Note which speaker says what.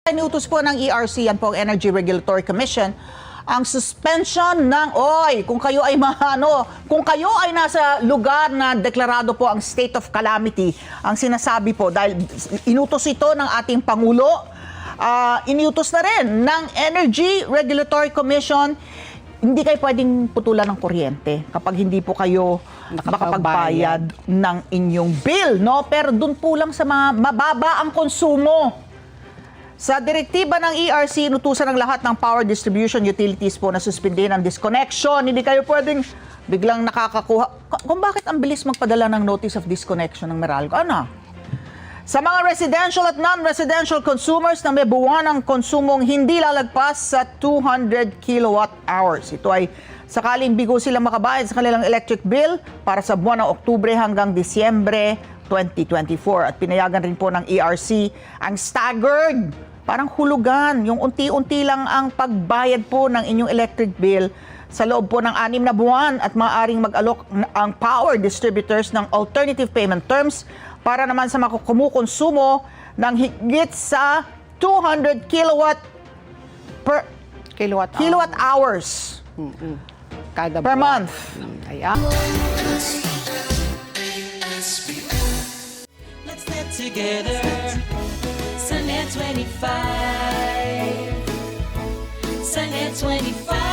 Speaker 1: Inutos po ng ERC, yan po ang Energy Regulatory Commission, ang suspension ng kung kayo ay kung kayo ay nasa lugar na deklarado po ang state of calamity, ang sinasabi po dahil inutos ito ng ating Pangulo, inutos na rin ng Energy Regulatory Commission, hindi kayo pwedeng putulan ng kuryente kapag hindi po kayo makapagbayad ng inyong bill, no? Pero dun po lang sa mga mababa ang konsumo. Sa direktiba ng ERC, inutusan ng lahat ng power distribution utilities po na suspendin ang disconnection. Hindi kayo pwedeng biglang nakakakuha. Kung bakit ang bilis magpadala ng notice of disconnection ng Meralco? Sa mga residential at non-residential consumers na may buwan ng konsumong hindi lalagpas sa 200 kilowatt hours. Ito ay sakaling bigo silang makabayad sa kanilang electric bill para sa buwan ng Oktubre hanggang Disyembre 2024. At pinayagan rin po ng ERC ang staggered, parang hulugan, yung unti-unti lang ang pagbayad po ng inyong electric bill sa loob po ng 6 na buwan at maaaring mag-alok ang power distributors ng alternative payment terms para naman sa mga kumukonsumo ng higit sa 200 kilowatt hours
Speaker 2: Kada
Speaker 1: per
Speaker 2: buwan.
Speaker 1: month.
Speaker 2: Ayan.
Speaker 3: Let's get together. Sunday 25. Sunday 25.